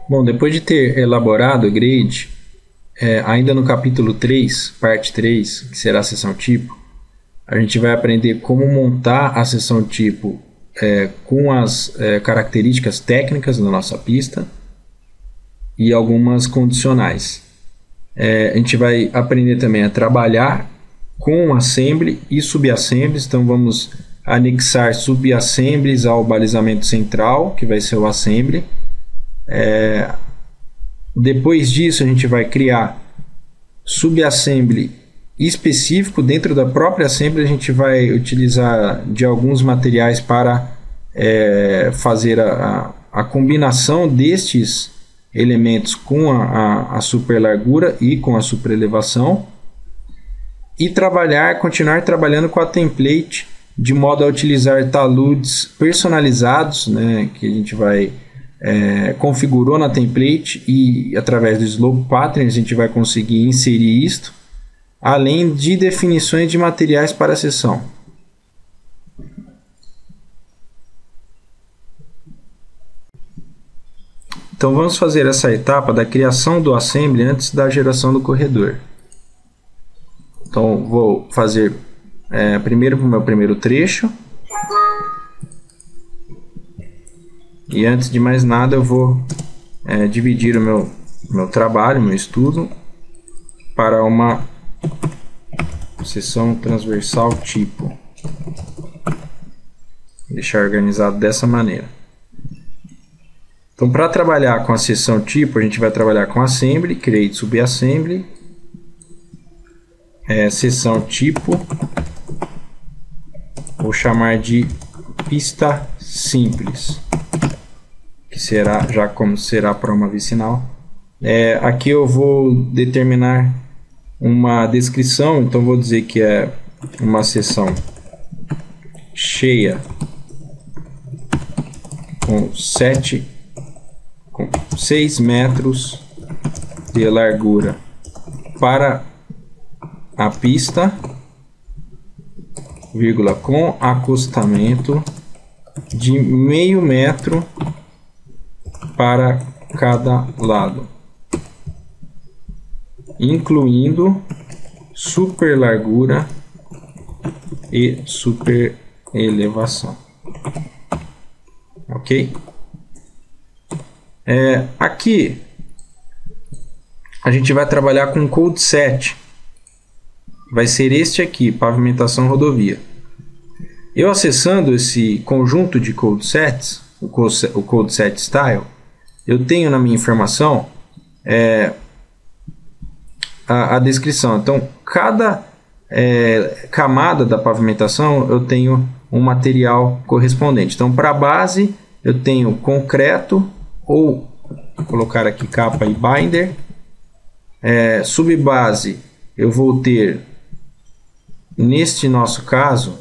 Bom, depois de ter elaborado o grade, ainda no capítulo 3, parte 3, que será a seção tipo, a gente vai aprender como montar a seção tipo com as características técnicas da nossa pista e algumas condicionais. A gente vai aprender também a trabalhar com assembly e subassemblies, então vamos anexar subassemblies ao balizamento central, que vai ser o assembly. Depois disso a gente vai criar subassembly específico. Dentro da própria assembly a gente vai utilizar de alguns materiais para fazer a combinação destes elementos com a super largura e com a super elevação, e continuar trabalhando com a template de modo a utilizar taludes personalizados, né, que a gente vai configurou na template, e através do slope pattern a gente vai conseguir inserir isto, além de definições de materiais para a seção. Então vamos fazer essa etapa da criação do assembly antes da geração do corredor. Então vou fazer primeiro para o meu primeiro trecho. E antes de mais nada eu vou dividir o meu trabalho, meu estudo, para uma seção transversal tipo. Vou deixar organizado dessa maneira. Então, para trabalhar com a seção tipo, a gente vai trabalhar com assembly, create subassembly, seção tipo, vou chamar de pista simples, que será, já como será prova vicinal. Aqui eu vou determinar uma descrição, então vou dizer que é uma seção cheia com 6 metros de largura para a pista, vírgula, com acostamento de meio metro para cada lado, incluindo super largura e super elevação. Ok? Aqui a gente vai trabalhar com code set. Vai ser este aqui, pavimentação rodovia. Eu acessando esse conjunto de code sets, o code set style, eu tenho na minha informação a descrição. Então, cada camada da pavimentação eu tenho um material correspondente. Então, para a base eu tenho concreto, ou vou colocar aqui capa e binder. Subbase eu vou ter, neste nosso caso,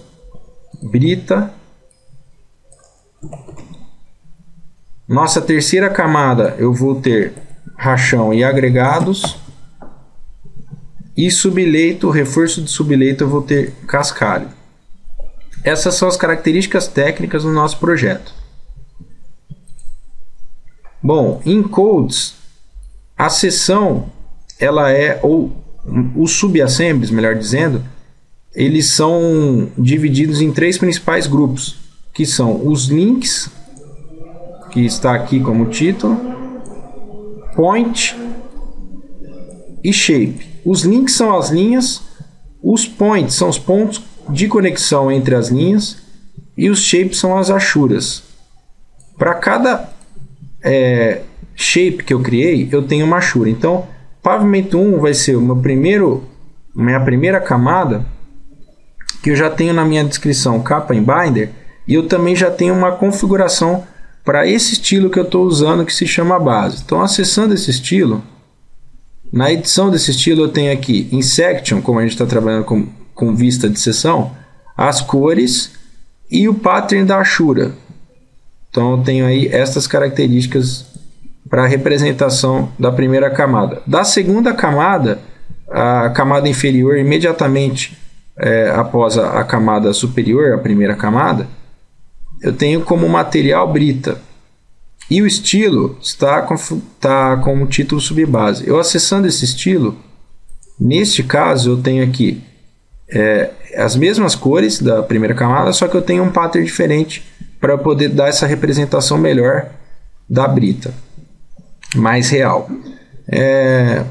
brita. Nossa terceira camada eu vou ter rachão e agregados. E subleito, reforço de subleito, eu vou ter cascalho. Essas são as características técnicas do nosso projeto. Bom, em codes, a seção, ou os subassemblies, melhor dizendo, eles são divididos em 3 principais grupos, que são os links, que está aqui como título, point e shape. Os links são as linhas, os points são os pontos de conexão entre as linhas, e os shapes são as achuras. Para cada shape que eu criei, eu tenho uma achura. Então, pavimento 1 vai ser minha primeira camada, que eu já tenho na minha descrição capa em binder, e eu também já tenho uma configuração para esse estilo que eu estou usando, que se chama base. Então, acessando esse estilo, na edição desse estilo eu tenho aqui em section, como a gente está trabalhando com vista de seção, as cores e o pattern da achura. Então eu tenho aí estas características para a representação da primeira camada. Da segunda camada, a camada inferior, imediatamente após a camada superior, a primeira camada, eu tenho como material brita. E o estilo está como título subbase. Eu acessando esse estilo, neste caso eu tenho aqui as mesmas cores da primeira camada, só que eu tenho um pattern diferente para poder dar essa representação melhor da brita, mais real.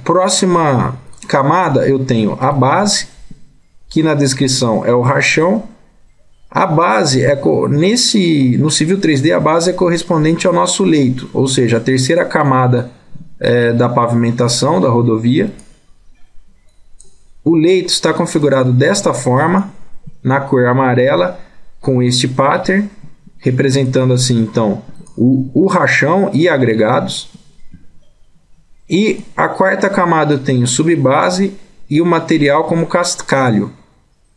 Próxima camada eu tenho a base, que na descrição é o rachão. A base no Civil 3D a base é correspondente ao nosso leito, ou seja, a terceira camada da pavimentação da rodovia. O leito está configurado desta forma, na cor amarela, com este pattern, representando assim então o rachão e agregados. E a quarta camada eu tenho subbase e o material como cascalho,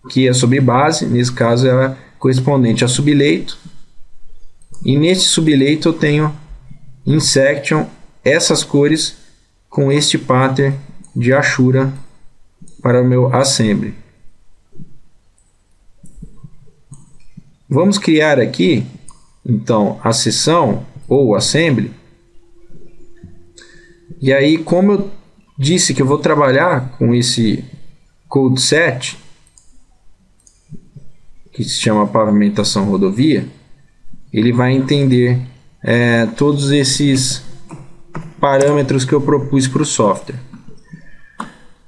que é subbase, nesse caso é correspondente a subleito. E neste subleito eu tenho em section essas cores com este pattern de Ashura para o meu assembly. Vamos criar aqui então a seção ou assembly. E aí, como eu disse que eu vou trabalhar com esse code set, que se chama pavimentação rodovia, ele vai entender todos esses parâmetros que eu propus para o software.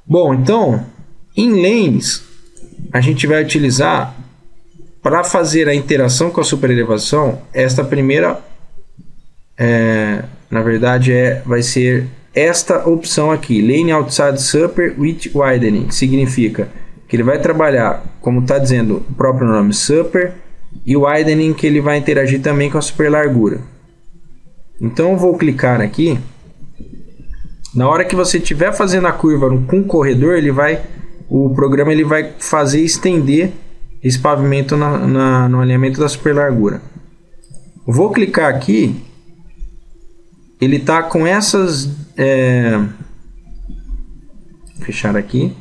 Bom, então, em lanes, a gente vai utilizar, para fazer a interação com a superelevação, esta primeira, na verdade, vai ser esta opção aqui, Lane Outside Super with Widening, que significa que ele vai trabalhar, como está dizendo o próprio nome, Super, e o Widening, que ele vai interagir também com a super largura. Então eu vou clicar aqui. Na hora que você estiver fazendo a curva com o corredor, o programa ele vai fazer estender esse pavimento no alinhamento da super largura. Vou clicar aqui. Ele está com essas... fechar aqui,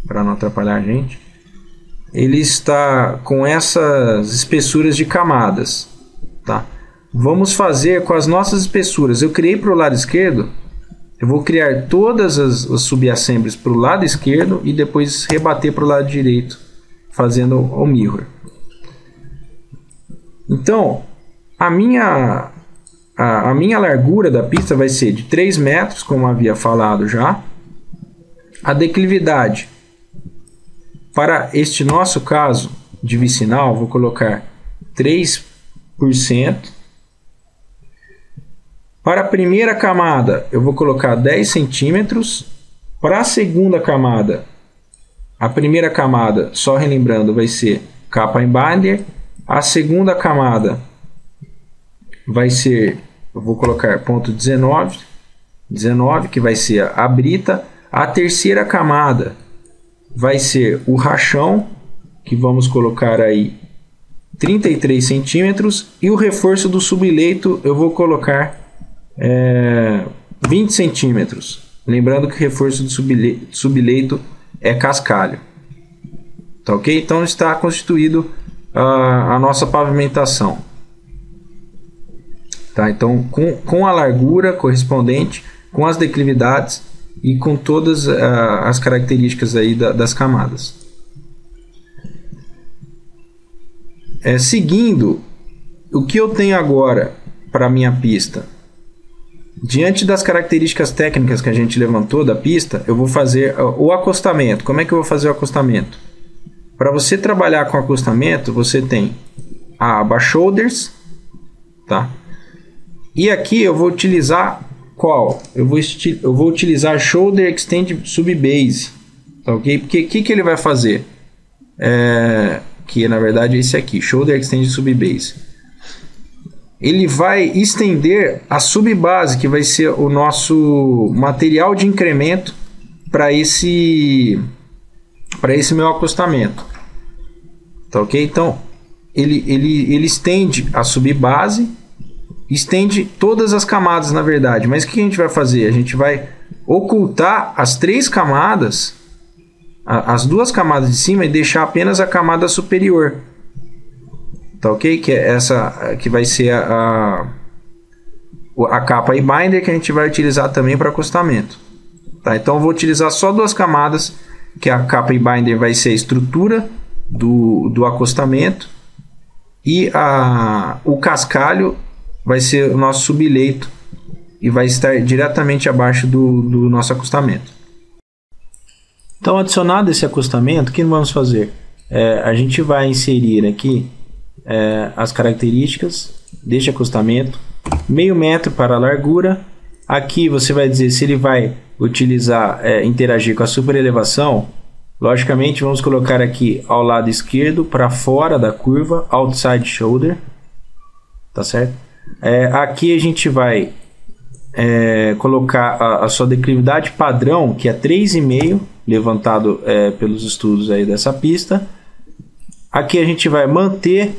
para não atrapalhar a gente. Ele está com essas espessuras de camadas. Tá? Vamos fazer com as nossas espessuras. Eu criei para o lado esquerdo. Eu vou criar todas as subassemblies para o lado esquerdo e depois rebater para o lado direito, fazendo o mirror. Então, a minha largura da pista vai ser de 3 metros, como havia falado já. A declividade, para este nosso caso de vicinal, vou colocar 3%. Para a primeira camada, eu vou colocar 10 centímetros. Para a segunda camada, a primeira camada, só relembrando, vai ser capa em binder. A segunda camada vai ser, eu vou colocar ponto 19, que vai ser a brita. A terceira camada vai ser o rachão, que vamos colocar aí 33 centímetros. E o reforço do subleito eu vou colocar 20 centímetros. Lembrando que o reforço do subleito é cascalho. Tá ok? Então está constituído a nossa pavimentação. Tá? Então com a largura correspondente, com as declividades e com todas as características aí das camadas. Seguindo, o que eu tenho agora para a minha pista? Diante das características técnicas que a gente levantou da pista, eu vou fazer o acostamento. Como é que eu vou fazer o acostamento? Para você trabalhar com acostamento, você tem a aba Shoulders, tá? E aqui eu vou utilizar qual? Eu vou utilizar Shoulder Extend Subbase, tá ok? Porque o que ele vai fazer? Que na verdade é esse aqui, Shoulder Extend Subbase. Ele vai estender a subbase, que vai ser o nosso material de incremento para esse meu acostamento. Tá ok? Então, ele estende a subbase, estende todas as camadas, na verdade. Mas o que a gente vai fazer? A gente vai ocultar as 3 camadas, as 2 camadas de cima, e deixar apenas a camada superior. Tá ok? Que é essa que vai ser a capa e binder que a gente vai utilizar também para acostamento. Tá? Então eu vou utilizar só duas camadas, que a capa e binder vai ser a estrutura do acostamento e o cascalho vai ser o nosso subleito e vai estar diretamente abaixo do nosso acostamento. Então, adicionado esse acostamento, o que vamos fazer? A gente vai inserir aqui as características deste acostamento, meio metro para a largura. Aqui você vai dizer se ele vai utilizar, interagir com a superelevação. Logicamente, vamos colocar aqui ao lado esquerdo, para fora da curva, outside shoulder, tá certo? Aqui a gente vai colocar a sua declividade padrão, que é 3,5, levantado pelos estudos aí dessa pista. Aqui a gente vai manter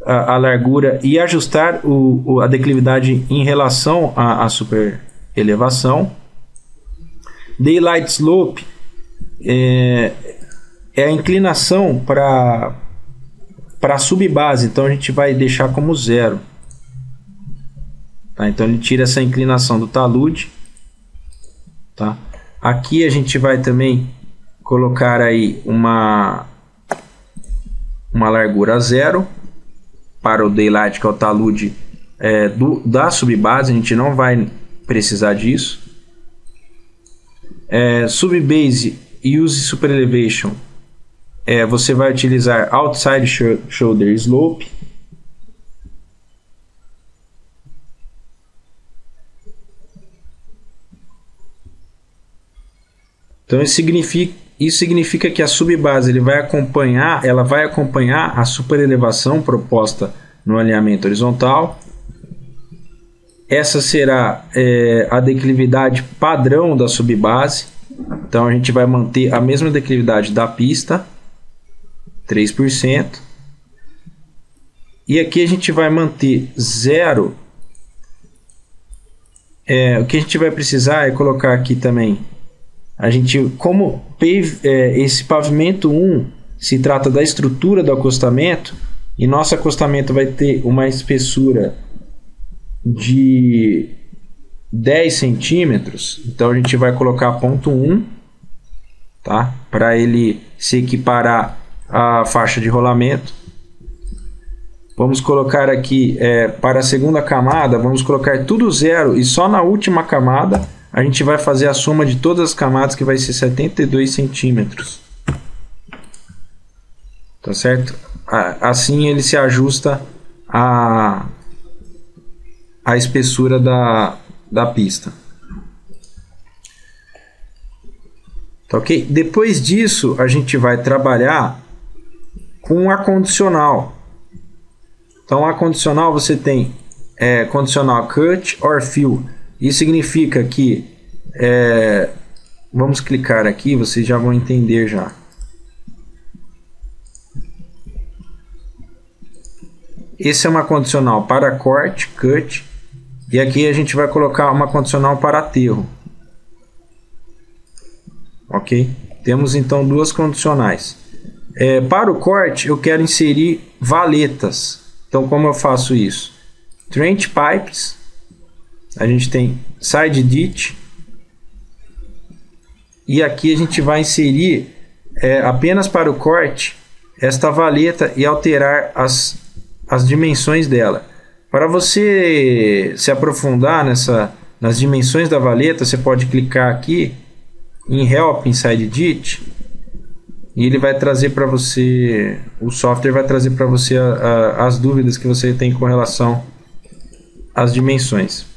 a largura e ajustar a declividade em relação à super elevação. Daylight slope é a inclinação para a subbase, então a gente vai deixar como 0. Tá? Então ele tira essa inclinação do talude. Tá? Aqui a gente vai também colocar aí uma largura 0 para o daylight, que é o talude da subbase. A gente não vai precisar disso. Subbase use super elevation, você vai utilizar outside shoulder slope. Então isso significa que a subbase ela vai acompanhar a superelevação proposta no alinhamento horizontal. Essa será a declividade padrão da subbase. Então a gente vai manter a mesma declividade da pista, 3%. E aqui a gente vai manter 0. O que a gente vai precisar é colocar aqui também, como esse pavimento 1 se trata da estrutura do acostamento, e nosso acostamento vai ter uma espessura de 10 centímetros, então a gente vai colocar ponto 1, tá? Para ele se equiparar à faixa de rolamento. Vamos colocar aqui para a segunda camada, vamos colocar tudo 0, e só na última camada a gente vai fazer a soma de todas as camadas, que vai ser 72 centímetros. Tá certo? Assim ele se ajusta à espessura da pista. Tá, ok? Depois disso, a gente vai trabalhar com a condicional. Então, a condicional você tem condicional cut or fill. Isso significa que, vamos clicar aqui, vocês já vão entender já. Esse é uma condicional para corte, cut, e aqui a gente vai colocar uma condicional para aterro. Ok? Temos então duas condicionais. Para o corte, eu quero inserir valetas. Então, como eu faço isso? Trench pipes. A gente tem side ditch, e aqui a gente vai inserir apenas para o corte esta valeta e alterar as dimensões dela. Para você se aprofundar nas dimensões da valeta, você pode clicar aqui em Help Inside Ditch, e ele vai trazer para você, o software vai trazer para você as dúvidas que você tem com relação às dimensões.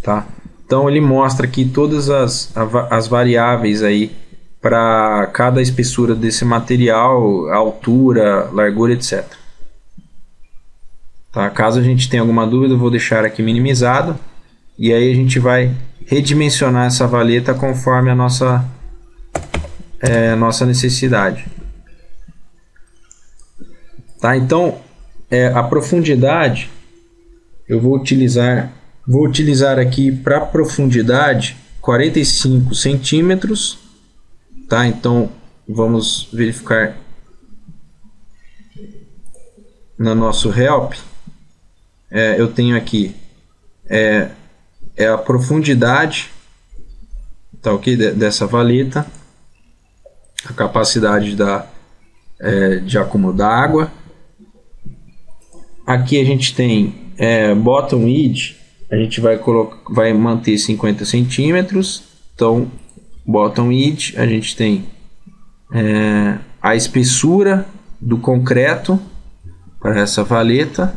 Tá? Então ele mostra aqui todas as variáveis aí para cada espessura desse material, altura, largura, etc. Tá? Caso a gente tenha alguma dúvida, eu vou deixar aqui minimizado, e aí a gente vai redimensionar essa valeta conforme a nossa necessidade. Tá? Então a profundidade eu vou utilizar aqui para profundidade 45 centímetros, tá? Então vamos verificar no nosso help. Eu tenho aqui é a profundidade, tá ok? Dessa valeta, a capacidade de acomodar água. Aqui a gente tem bottom width, a gente vai manter 50 centímetros. Então, bottom width, a gente tem a espessura do concreto para essa valeta.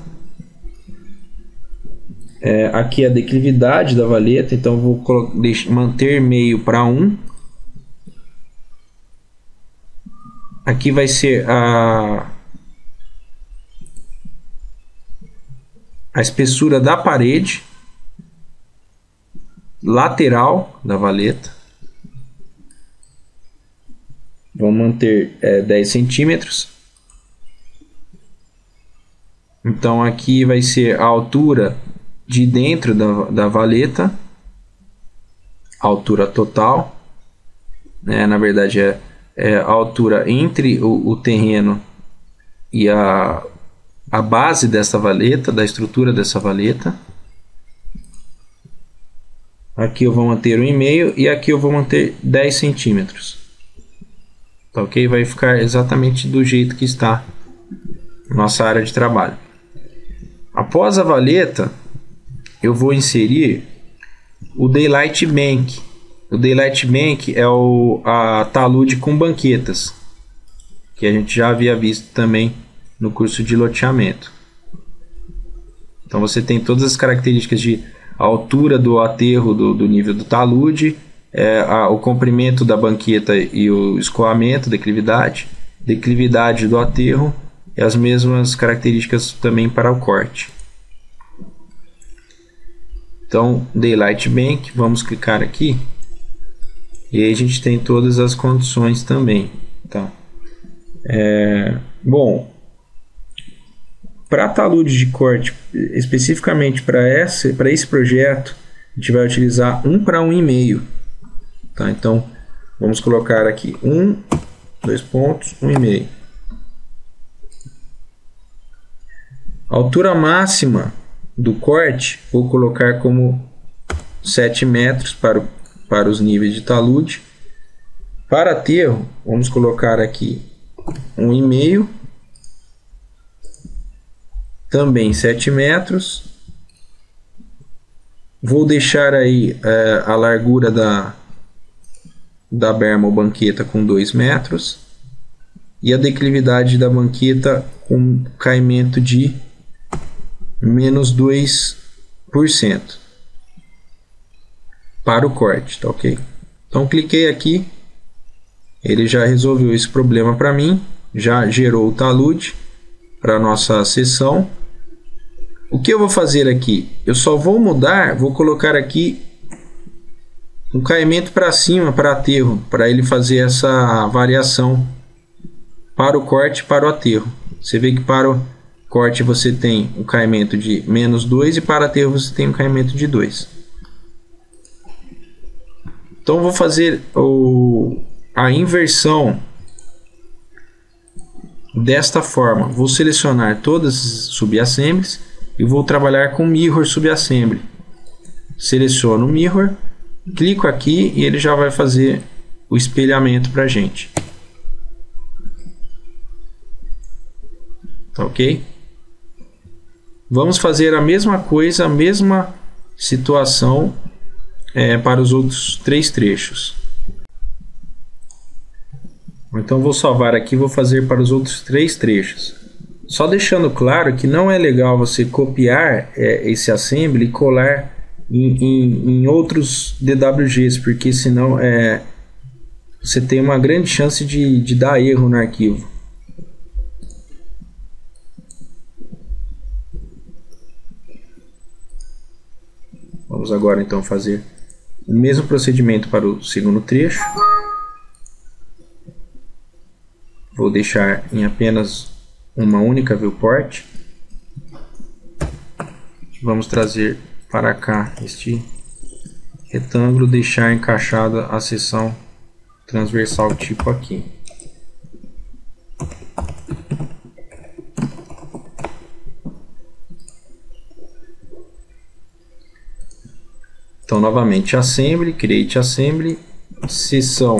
Aqui a declividade da valeta, então vou manter meio para 1. Aqui vai ser a espessura da parede lateral da valeta. Vou manter 10 centímetros. Então aqui vai ser a altura de dentro da valeta, a altura total, na verdade é a altura entre o terreno e a base dessa valeta, da estrutura dessa valeta. Aqui eu vou manter 1,5 e aqui eu vou manter 10 centímetros. Tá ok? Vai ficar exatamente do jeito que está nossa área de trabalho. Após a valeta, eu vou inserir o Daylight Bank. O Daylight Bank é a talude com banquetas, que a gente já havia visto também no curso de loteamento. Então você tem todas as características de altura do aterro do nível do talude, o comprimento da banqueta e o escoamento, declividade do aterro e as mesmas características também para o corte. Então, Daylight Bank, vamos clicar aqui e aí a gente tem todas as condições também. Tá? Bom, para talude de corte, especificamente para esse projeto, a gente vai utilizar 1 para 1,5. Tá? Então, vamos colocar aqui 2 pontos, 1,5. A altura máxima do corte, vou colocar como 7 metros para os níveis de talude. Para aterro, vamos colocar aqui 1,5. Também 7 metros. Vou deixar aí a largura da berma ou banqueta com 2 metros. E a declividade da banqueta com caimento de menos 2% para o corte, tá ok? Então cliquei aqui, ele já resolveu esse problema para mim, já gerou o talude para a nossa seção. O que eu vou fazer aqui? Eu só vou mudar, vou colocar aqui um caimento para cima, para aterro, para ele fazer essa variação para o corte e para o aterro. Você vê que para o corte você tem um caimento de menos 2 e para aterro você tem um caimento de 2. Então vou fazer a inversão desta forma. Vou selecionar todas as subassemblies e vou trabalhar com Mirror Subassembly. Seleciono o Mirror, clico aqui e ele já vai fazer o espelhamento para a gente. Tá ok? Vamos fazer a mesma coisa, a mesma situação para os outros 3 trechos. Então vou salvar aqui, vou fazer para os outros 3 trechos. Só deixando claro que não é legal você copiar esse assembly e colar em outros DWGs, porque senão você tem uma grande chance de dar erro no arquivo. Vamos agora então fazer o mesmo procedimento para o segundo trecho. Vou deixar em apenas uma única viewport. Vamos trazer para cá este retângulo, deixar encaixada a seção transversal tipo aqui. Então, novamente, assembly, create assembly, seção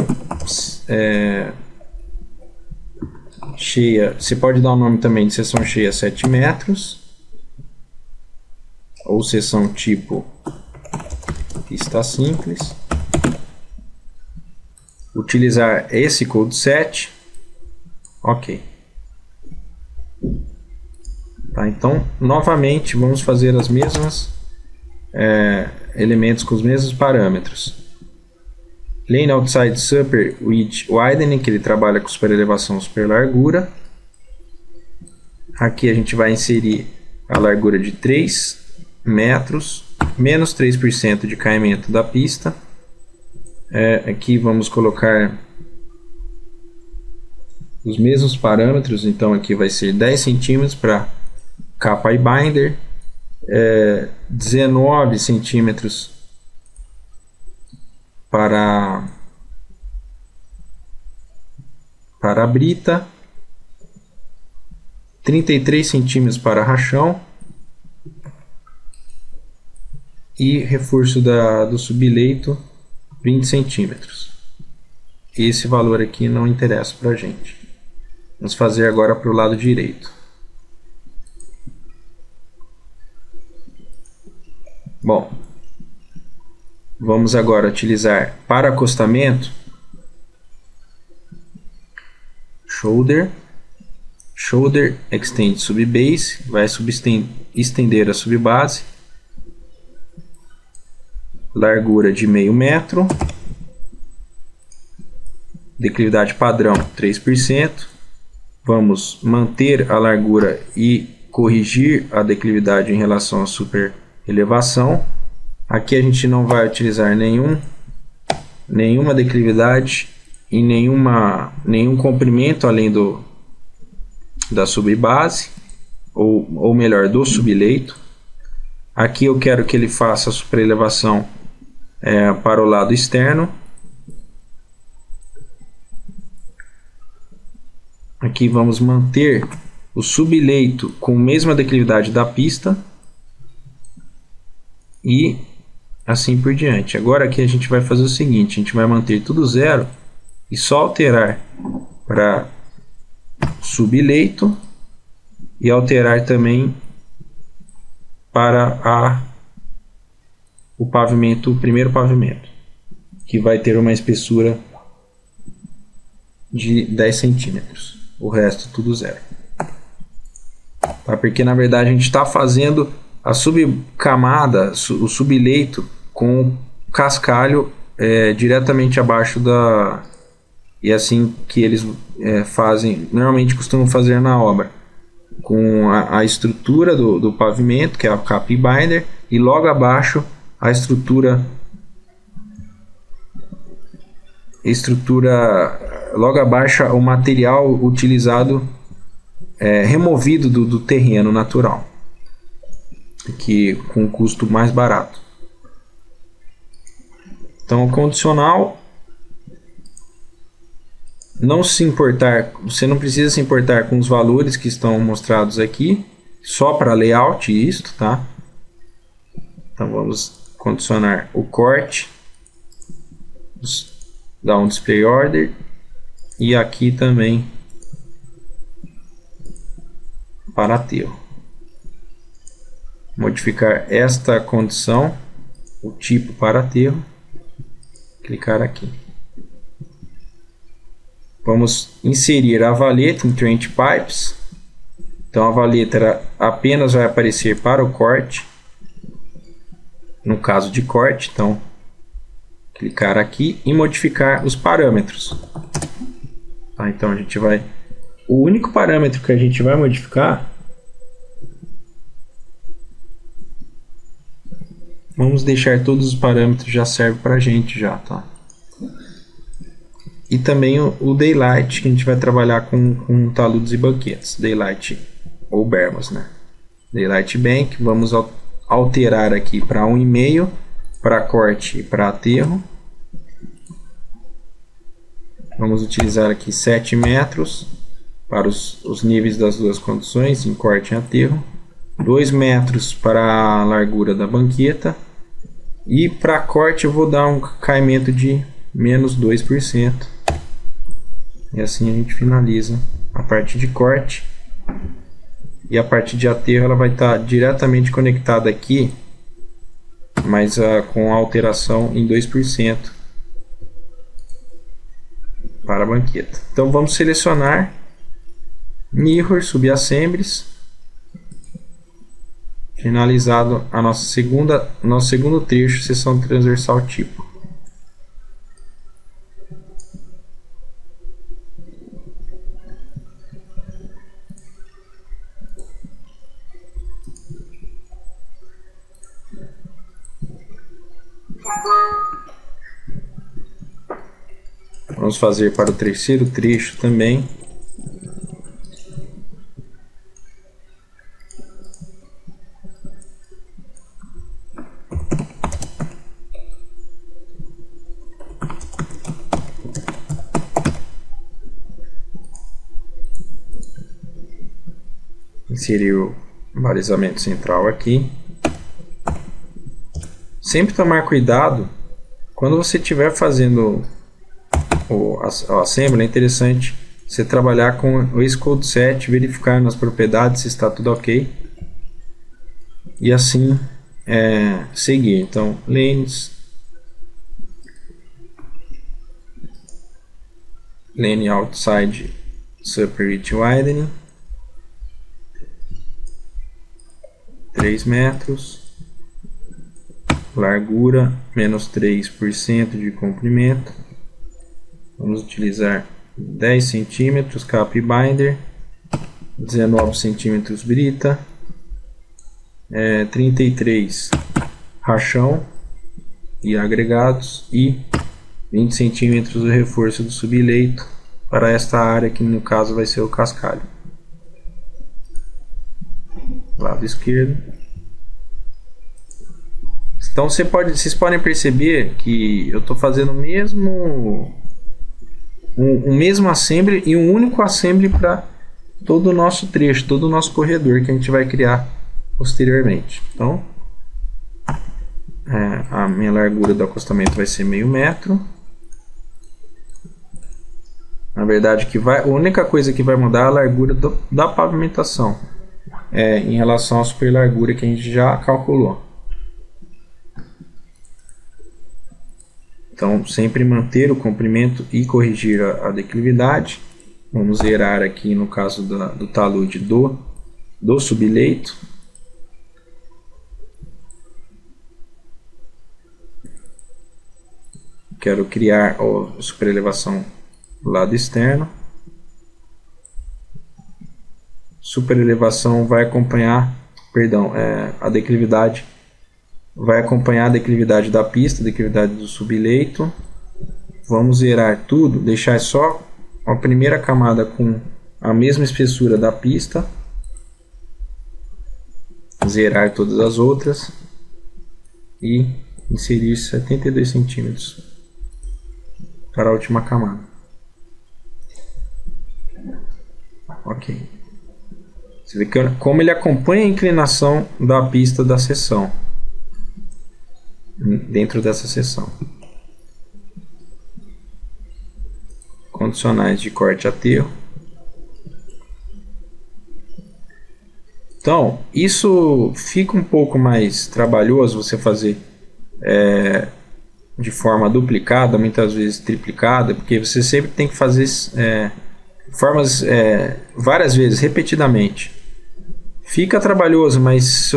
cheia, você pode dar o nome também de seção cheia 7 metros, ou seção tipo pista simples. Utilizar esse code set, ok. Tá, então, novamente, vamos fazer as mesmas elementos com os mesmos parâmetros. Lane outside super width widening, que ele trabalha com super elevação, super largura. Aqui a gente vai inserir a largura de 3 metros, menos 3% de caimento da pista. Aqui vamos colocar os mesmos parâmetros, então aqui vai ser 10 centímetros para capa e binder, 19 centímetros para a brita, 33 centímetros para rachão e reforço do subleito 20 centímetros. Esse valor aqui não interessa para a gente. Vamos fazer agora para o lado direito. Bom, vamos agora utilizar para acostamento shoulder extend subbase, vai estender a subbase, largura de meio metro, declividade padrão 3%, vamos manter a largura e corrigir a declividade em relação à super elevação. Aqui a gente não vai utilizar nenhuma declividade e nenhum comprimento além da subbase, ou melhor, do subleito. Aqui eu quero que ele faça a super elevação para o lado externo. Aqui vamos manter o subleito com a mesma declividade da pista e assim por diante. Agora aqui a gente vai fazer o seguinte, a gente vai manter tudo zero e só alterar para subleito e alterar também para o pavimento, o primeiro pavimento, que vai ter uma espessura de 10 centímetros. O resto tudo zero. Tá? Porque na verdade a gente está fazendo a subcamada, o subleito com cascalho diretamente abaixo da... E assim que eles fazem, normalmente costumam fazer na obra, com a estrutura do pavimento, que é a capa e binder, e logo abaixo a estrutura logo abaixo o material utilizado, removido do terreno natural, que com custo mais barato. Então, o condicional, você não precisa se importar com os valores que estão mostrados aqui, só para layout isto, tá? Então vamos condicionar o corte, dar um display order e aqui também para aterro. Modificar esta condição, o tipo para aterro, clicar aqui. Vamos inserir a valeta em Trench Pipes. Então a valeta apenas vai aparecer para o corte, no caso de corte. Então clicar aqui e modificar os parâmetros. Tá, então a gente vai... O único parâmetro que a gente vai modificar, vamos deixar todos os parâmetros, já serve para a gente já, tá? E também o daylight, que a gente vai trabalhar com taludes e banquetes, daylight ou bermas, né? Daylight bank, vamos alterar aqui para 1,5 para corte e para aterro. Vamos utilizar aqui 7 metros para os níveis das duas condições, em corte e aterro. 2 metros para a largura da banqueta. E para corte eu vou dar um caimento de menos 2%. E assim a gente finaliza a parte de corte. E a parte de aterro ela vai estar diretamente conectada aqui, mas com alteração em 2% para a banqueta. Então vamos selecionar Mirror, Subassemblies. Finalizado a nosso segundo trecho, seção transversal tipo. Vamos fazer para o terceiro trecho também. Inserir o balizamento central aqui. Sempre tomar cuidado quando você estiver fazendo o assembly. É interessante você trabalhar com esse code set, verificar nas propriedades se está tudo ok e assim seguir. Então, lanes, lane outside separate widening 3 metros, largura menos 3% de comprimento. Vamos utilizar 10 centímetros cap binder, 19 centímetros brita, 33 rachão e agregados e 20 centímetros o reforço do subleito para esta área que no caso vai ser o cascalho. Lado esquerdo. Então vocês podem perceber que eu estou fazendo o mesmo assembly e um único assembly para todo o nosso trecho, todo o nosso corredor que a gente vai criar posteriormente. Então a minha largura do acostamento vai ser meio metro. Na verdade, a única coisa que vai mudar é a largura da pavimentação em relação à super largura que a gente já calculou. Então, sempre manter o comprimento e corrigir a declividade. Vamos zerar aqui no caso do talude do subleito. Quero criar a superelevação do lado externo. Superelevação vai acompanhar, a declividade vai acompanhar a declividade da pista, a declividade do subleito. Vamos zerar tudo, deixar só a primeira camada com a mesma espessura da pista. Zerar todas as outras e inserir 72 centímetros para a última camada. Ok. Você vê como ele acompanha a inclinação da pista da seção dentro dessa seção. Condicionais de corte aterro. Então, isso fica um pouco mais trabalhoso você fazer de forma duplicada, muitas vezes triplicada, porque você sempre tem que fazer formas várias vezes, repetidamente. Fica trabalhoso, mas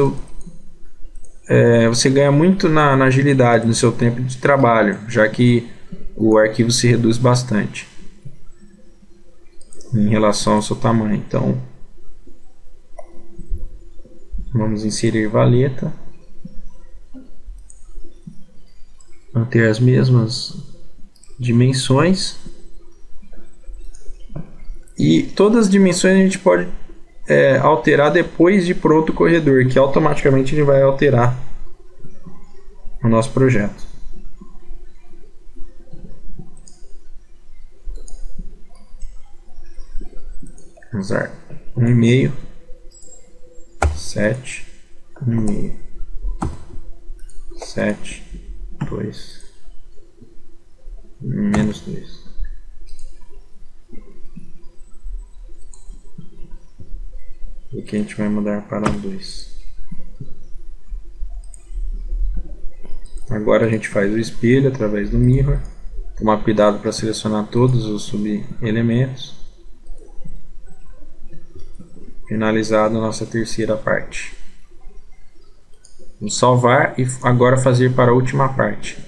você ganha muito na agilidade, no seu tempo de trabalho, já que o arquivo se reduz bastante em relação ao seu tamanho. Então, vamos inserir valeta, manter as mesmas dimensões, e todas as dimensões a gente pode alterar depois de pronto o corredor, que automaticamente ele vai alterar o nosso projeto. Vamos usar 1,5, 7, 1,5, 7, 2, menos 2. E aqui a gente vai mudar para 2. Agora a gente faz o espelho através do mirror. Tomar cuidado para selecionar todos os subelementos. Finalizado a nossa terceira parte. Vamos salvar e agora fazer para a última parte.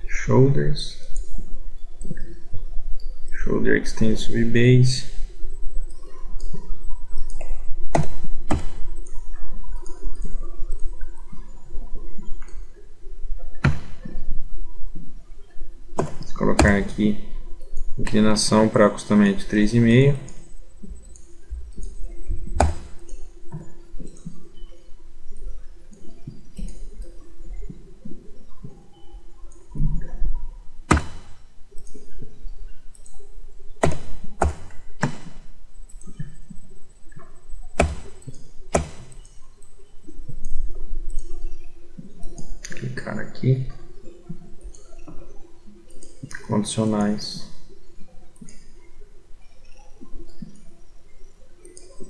Shoulders, Shoulder Extend Subbase, vou colocar aqui inclinação para acostamento 3,5. Clicar aqui, condicionais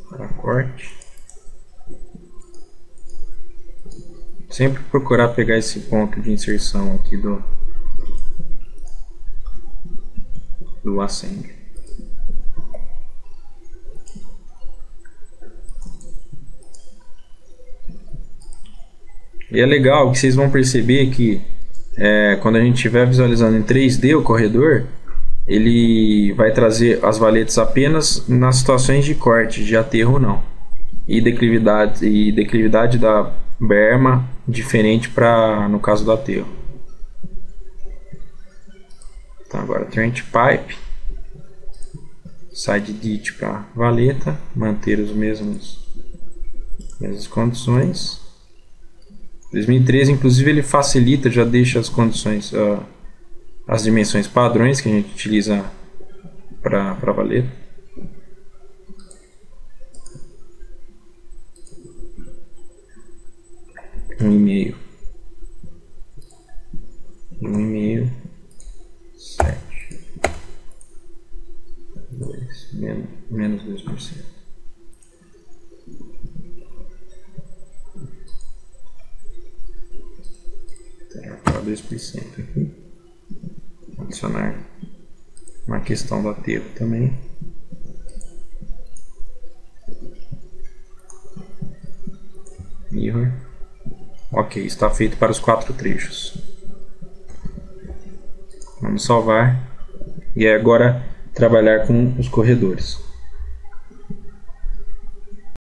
para corte. Sempre procurar pegar esse ponto de inserção aqui do assembly. E é legal que vocês vão perceber que quando a gente estiver visualizando em 3D o corredor, ele vai trazer as valetas apenas nas situações de corte, de aterro não. E declividade da berma diferente para no caso do aterro. Então agora trench pipe, side ditch para valeta, manter as mesmas condições. 2013, inclusive, ele facilita, já deixa as condições, as dimensões padrões que a gente utiliza para valeta. Um e meio, 7, 2, menos 2%. Para 2% aqui. Adicionar uma questão do aterro também. Mirror. Ok, está feito para os 4 trechos. Vamos salvar. E agora trabalhar com os corredores.